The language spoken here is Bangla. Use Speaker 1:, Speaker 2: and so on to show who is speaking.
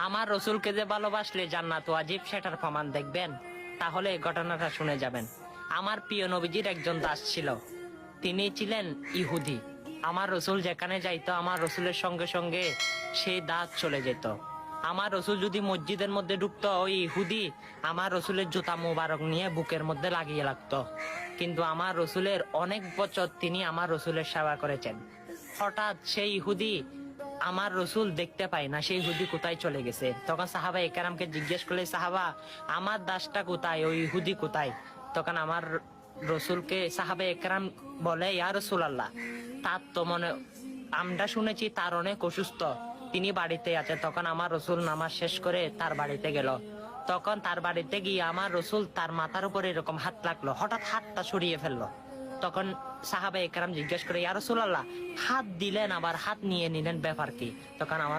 Speaker 1: আমার রসুলকে যে ভালোবাসলে জান্নাত ওয়াজিব সেটার প্রমাণ দেখবেন, তাহলে এই ঘটনাটা শুনে যাবেন। আমার প্রিয় নবীজির একজন দাস ছিল, তিনি ছিলেন ইহুদি। আমার রসুল যেখানে যাইতো আমার রসুলের সঙ্গে সঙ্গে সেই দাস চলে যেত। আমার রসুল যদি মসজিদের মধ্যে ঢুকতো, ওই ইহুদি আমার রসুলের জুতা মোবারক নিয়ে বুকের মধ্যে লাগিয়ে লাগতো। কিন্তু আমার রসুলের অনেক বছর তিনি আমার রসুলের সেবা করেছেন। হঠাৎ সেই ইহুদি আমার রসুল দেখতে পায় না, সেই ইহুদি কোথায় চলে গেছে। তখন সাহাবা একরামকে জিজ্ঞেস করলে, সাহাবা আমার দাসটা কোথায়, ওই ইহুদি কোথায়? তখন আমার রসুলকে সাহাবা একরাম বলে, ইয়া রাসূলুল্লাহ, তার তো মনে, আমরা শুনেছি তার অনেক অসুস্থ, তিনি বাড়িতে আছে। তখন আমার রসুল নামাজ শেষ করে তার বাড়িতে গেল। তখন তার বাড়িতে গিয়ে আমার রসুল তার মাথার উপরে এরকম হাত লাগলো, হঠাৎ হাতটা সরিয়ে ফেললো। তখন সাহাবা একরাম জিজ্ঞেস করে, ইয়া রাসূলুল্লাহ, হাত দিলেন আবার হাত নিয়ে নিলেন, ব্যাপার কি? তখন আমার